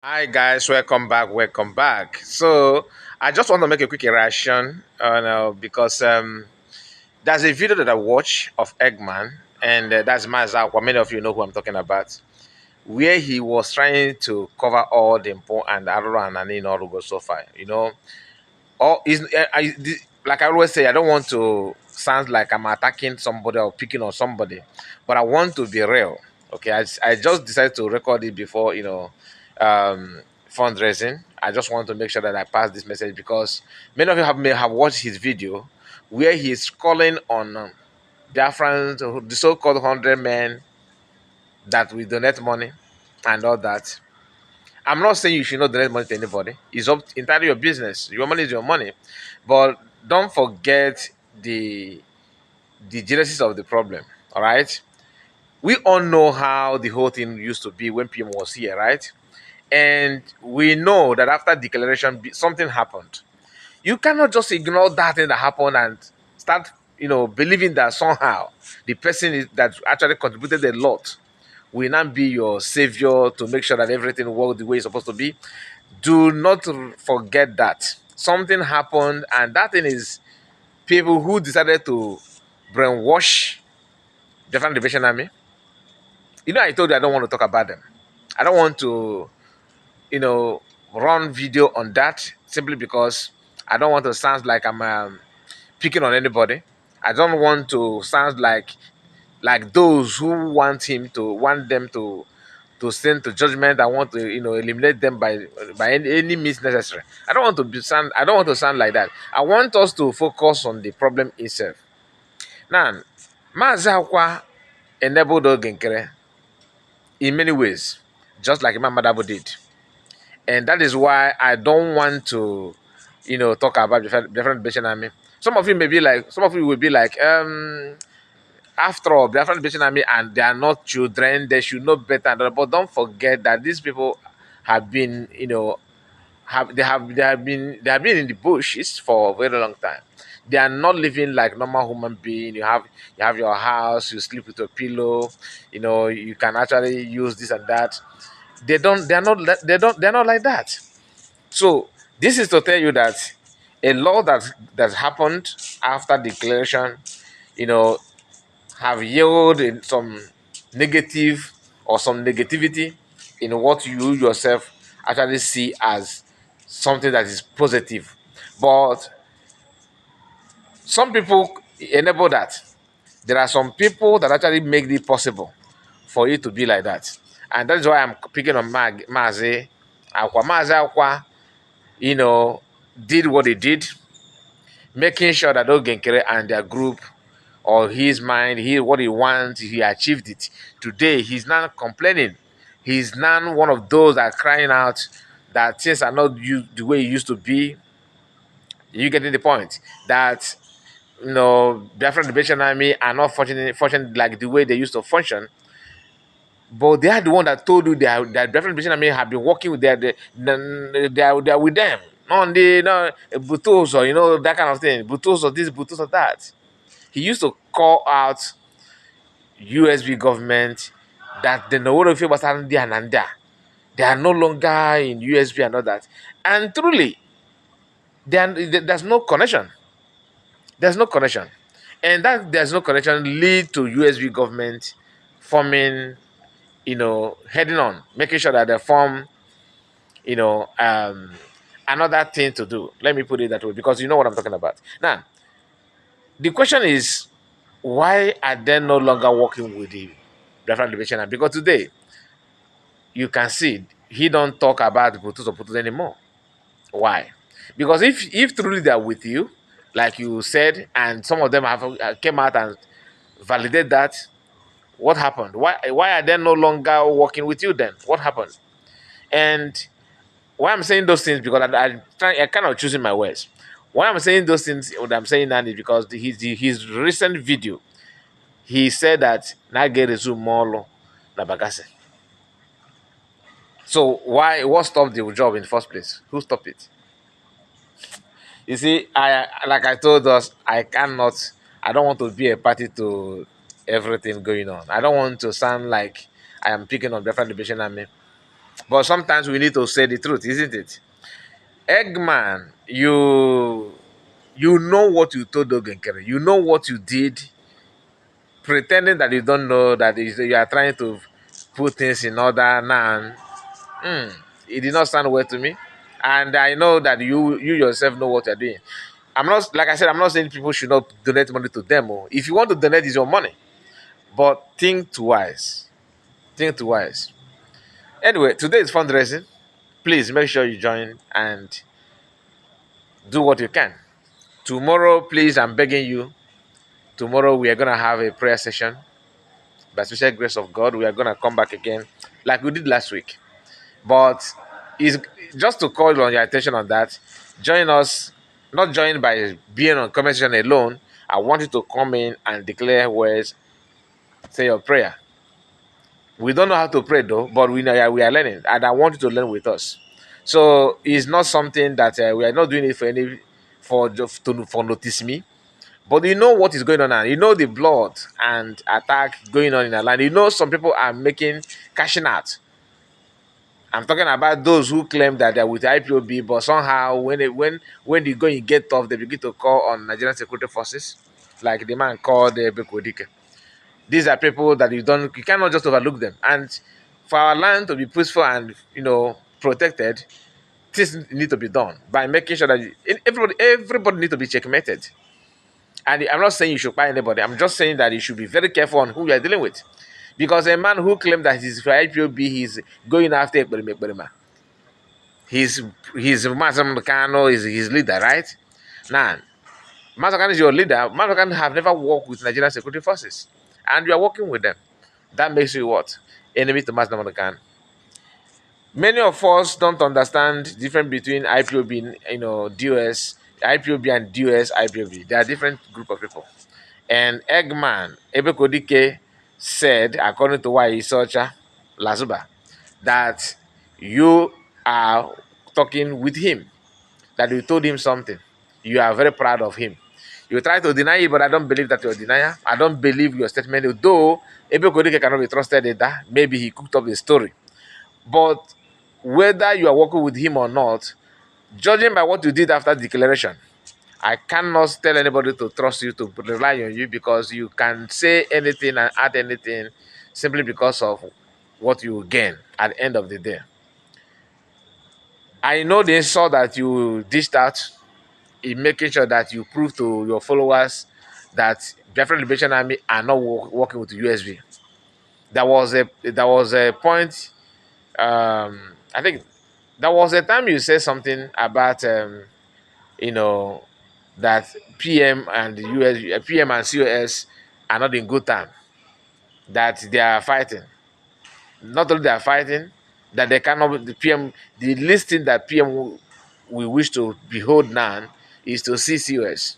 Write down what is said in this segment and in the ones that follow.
Hi guys, welcome back. Welcome back. So I just want to make a quick reaction, because there's a video that I watched of Eggman, and that's Mazi. Many of you know who I'm talking about, where he was trying to cover all the important and Arura and Nani Orugo so far. All is like I always say, I don't want to sound like I'm attacking somebody or picking on somebody, but I want to be real. Okay, I just decided to record it before um, fundraising. I just want to make sure that I pass this message because many of you may have watched his video where he's calling on Biafrans, the so-called 100 men that we donate money and all that. I'm not saying you should not donate money to anybody. It's up entirely your business. Your money is your money, but don't forget the the genesis of the problem. All right, we all know how the whole thing used to be when PM was here, right? And we know that after declaration, something happened. You cannot just ignore that thing that happened and start, believing that somehow the person that actually contributed a lot will not be your savior to make sure that everything works the way it's supposed to be. Do not forget that something happened, and that thing is people who decided to brainwash different division army. I told you I don't want to talk about them. I don't want to, you know, run video on that simply because I don't want to sound like I'm picking on anybody. I don't want to sound like those who want them to send to judgment. I want to eliminate them by any means necessary. I don't want to sound like that. I want us to focus on the problem itself. Now, Mazi Akwa enabled Ogenkere in many ways, just like Imam Madabo did. And that is why I don't want to, talk about different Bashir army. Some of you will be like, after all, Biafran Liberation Army and they are not children, they should know better. But don't forget that these people have been, they have been in the bushes for a very long time. They are not living like normal human being. You have your house, you sleep with a pillow, you can actually use this and that. They're not like that. So this is to tell you that a law that happened after declaration, you know, have yielded some negative or some negativity in what you yourself actually see as something that is positive. But some people enable that. There are some people that actually make it possible for it to be like that. And that is why I'm picking on Mazi Akwa. Mazi Akwa, did what he did, making sure that Ogenkere and their group or his mind, what he wants, he achieved it. Today, he's not complaining. He's not one of those that are crying out that things are not the way it used to be. You getting the point? That Biafran Liberation Army are not functioning like the way they used to function. But they are the one that told you that Biafran Liberation Army have been working with they are with them. On the Butos or that kind of thing. Butos or this, Butos or that. He used to call out USB government that the Naworo was there and there. They are no longer in USB and all that. And truly, there's no connection. There's no connection. And that there's no connection lead to USB government forming, heading on, making sure that they form, you know, um, another thing to do. Let me put it that way because you know what I'm talking about. Now, the question is, why are they no longer working with the Biafran Liberation Army? Because today, you can see he don't talk about Putus or Putus anymore. Why? Because if truly they are with you, like you said, and some of them have came out and validate that, what happened? Why are they no longer working with you then? What happened? And why I'm saying those things because I kind of choosing my words. Why I'm saying those things, what I'm saying now is because his recent video, he said that Nage resume Molo Nabagase. So what stopped the job in the first place? Who stopped it? You see, I told us, I don't want to be a party to everything going on. I don't want to sound like I am picking on different division army. But sometimes we need to say the truth, isn't it? Eggman, you know what you told Ogenkere. You know what you did, pretending that you don't know that you are trying to put things in order now. Hmm, it did not sound well to me. And I know that you yourself know what you're doing. I'm not, like I said, I'm not saying people should not donate money to them. Oh. If you want to donate, it's your money. But think twice. Think twice. Anyway, today is fundraising. Please make sure you join and do what you can. Tomorrow, please, I'm begging you. Tomorrow we are gonna have a prayer session. By special grace of God, we are gonna come back again, like we did last week. But is just to call on your attention on that. Join us, not join by being on comment section alone. I want you to come in and declare words, say your prayer. We don't know how to pray though, but we are learning, and I want you to learn with us. So it's not something that we are not doing it for any for just to for notice me. But you know what is going on now. You know the blood and attack going on in our land. You know some people are making cashing out. I'm talking about those who claim that they're with IPOB, but somehow when the going get tough, they begin to call on Nigerian security forces, like the man called Bekodike. These are people that you cannot just overlook them. And for our land to be peaceful and protected, things need to be done by making sure that everybody need to be checkmated. And I'm not saying you should buy anybody. I'm just saying that you should be very careful on who you are dealing with. Because a man who claimed that he's for IPOB, he's going after Ekperima. He's Mazam Kano is his leader, right? Now, Mazam is your leader. Mazam have never worked with Nigerian security forces. And you are working with them. That makes you what? Enemy to Mazam Khan. Many of us don't understand the difference between IPOB, DOS, IPOB and DOS IPOB. They are different group of people. And Eggman, Ebekodike, said, according to Socha Lazuba, that you are talking with him, that you told him something. You are very proud of him. You try to deny it, but I don't believe that you're a denier. I don't believe your statement. Though Ebekodike cannot be trusted in that, maybe he cooked up the story. But whether you are working with him or not, judging by what you did after the declaration, I cannot tell anybody to trust you, to rely on you, because you can say anything and add anything simply because of what you gain at the end of the day. I know the insult that you dished out in making sure that you prove to your followers that Biafran Liberation Army are not working with the USB. There was a point. I think there was a time you said something about you know, that PM and the US, PM and COS are not in good time, that they are fighting. Not only they are fighting, that they cannot, the PM, the least thing that PM we wish to behold now is to see COS.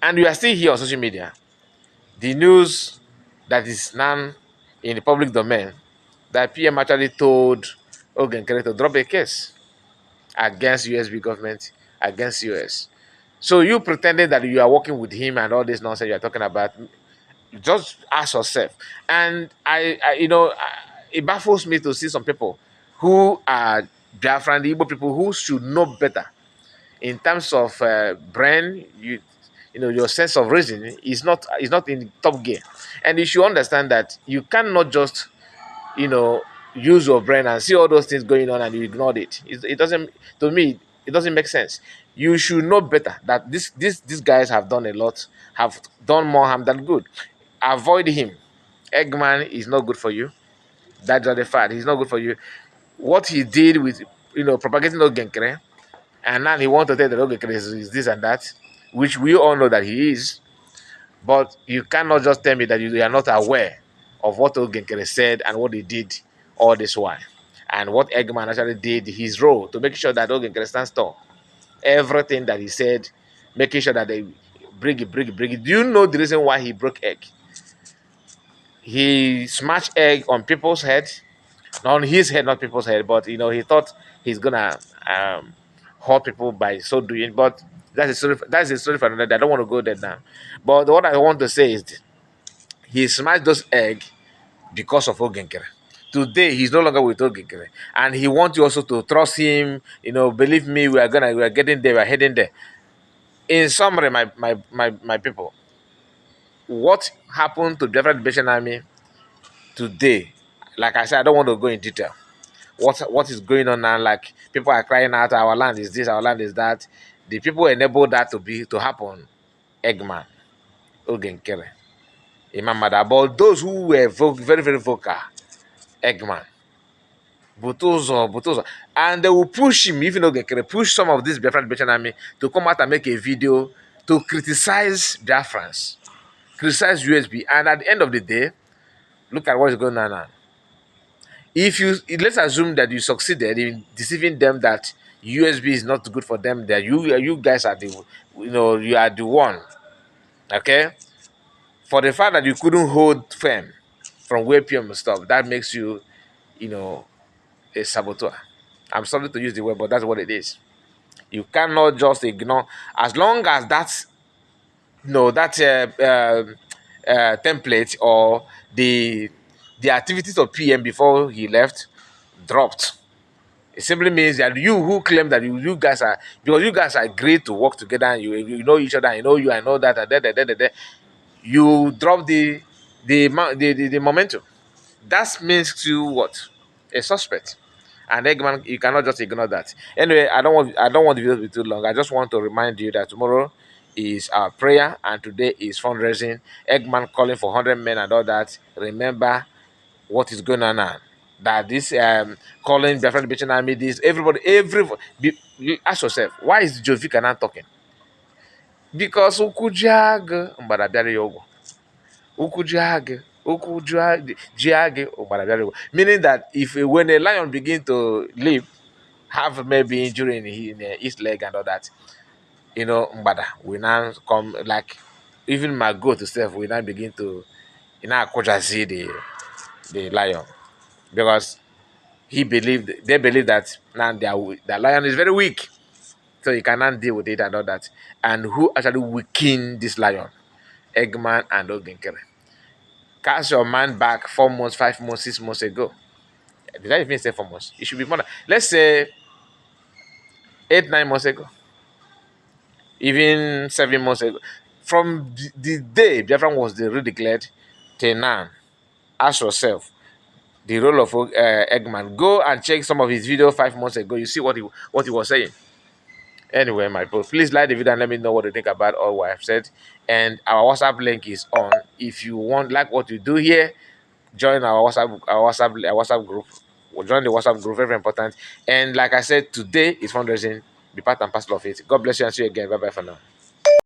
And we are still here on social media. The news that is now in the public domain, that PM actually told Ogenkere to drop a case against USB government, against US. So you pretending that you are working with him and all this nonsense you are talking about, just ask yourself. And it baffles me to see some people who are Biafran, the Igbo people who should know better in terms of brain. Your sense of reasoning is not in top gear, and you should understand that you cannot just you know, use your brain and see all those things going on and you ignored it. It doesn't, to me, it doesn't make sense. You should know better that these guys have done a lot, have done more harm than good. Avoid him. Eggman is not good for you. That's not the fact. He's not good for you. What he did with, propagating Ogenkere, and now he wants to tell that Ogenkere is this and that, which we all know that he is. But you cannot just tell me that you are not aware of what Ogenkere said and what he did all this while. And what Eggman actually did, his role to make sure that Ogenkere stands tall. Everything that he said, making sure that they bring it. Do you know the reason why he broke egg? He smashed egg on people's head, not on his head, not people's head, but he thought he's gonna hurt people by so doing. But that's a story for another day. I don't want to go there now. But what I want to say is he smashed those eggs because of Ogenkere. Today he's no longer with Ogekere, and he wants you also to trust him. Believe me, we are getting there, we are heading there. In summary, my people, what happened to the Liberation Army today? Like I said, I don't want to go in detail. What is going on now? Like, people are crying out, our land is this, our land is that. The people enabled that to happen. Eggman, Ogenkere, Imam Mada. But those who were very, very vocal, Eggman, Butozo, and they will push him, even Ogenkere, push some of this Biafran Liberation Army to come out and make a video to criticize Biafrans, criticize USB. And at the end of the day, look at what is going on now. If you let's assume that you succeeded in deceiving them that USB is not good for them, that you guys are the you are the one, okay? For the fact that you couldn't hold firm from where PM stuff, that makes you, a saboteur. I'm sorry to use the word, but that's what it is. You cannot just ignore, as long as that's that template or the activities of PM before he left dropped. It simply means that you who claim that you guys are, because you guys agreed to work together, and you know each other, I know you, I know that, you drop the momentum. That means you what? A suspect. And Eggman, you cannot just ignore that. Anyway, I don't want the video to be too long. I just want to remind you that tomorrow is our prayer and today is fundraising. Eggman calling for 100 men and all that. Remember what is going on now. That this calling Biafran Liberation Army, this everybody, ask yourself, why is Jovika not talking? Because Ukujag Mbarabiari Yogo. Ukujag. Ukujiage Mbarabiari. Meaning that if when a lion begin to leap, have maybe injury in his leg and all that, Mbada we now come, like even my goat itself, we now begin to see the lion, because they believe that now the lion is very weak, so you cannot deal with it and all that. And who actually weakened this lion? Eggman and Ogenkere. Cast your man back 4 months, 5 months, 6 months ago. Did I even say 4 months? It should be more than, let's say 8, 9 months ago, even 7 months ago. From the day Biafran was redeclared till now, ask yourself the role of Eggman. Go and check some of his video 5 months ago. You see what he was saying. Anyway, my people, please like the video and let me know what you think about all what I've said. And our WhatsApp link is on. If you want, like what you do here, join our WhatsApp group. We'll join the WhatsApp group, very, very important. And like I said, today is fundraising. Be part and parcel of it. God bless you and see you again. Bye bye for now.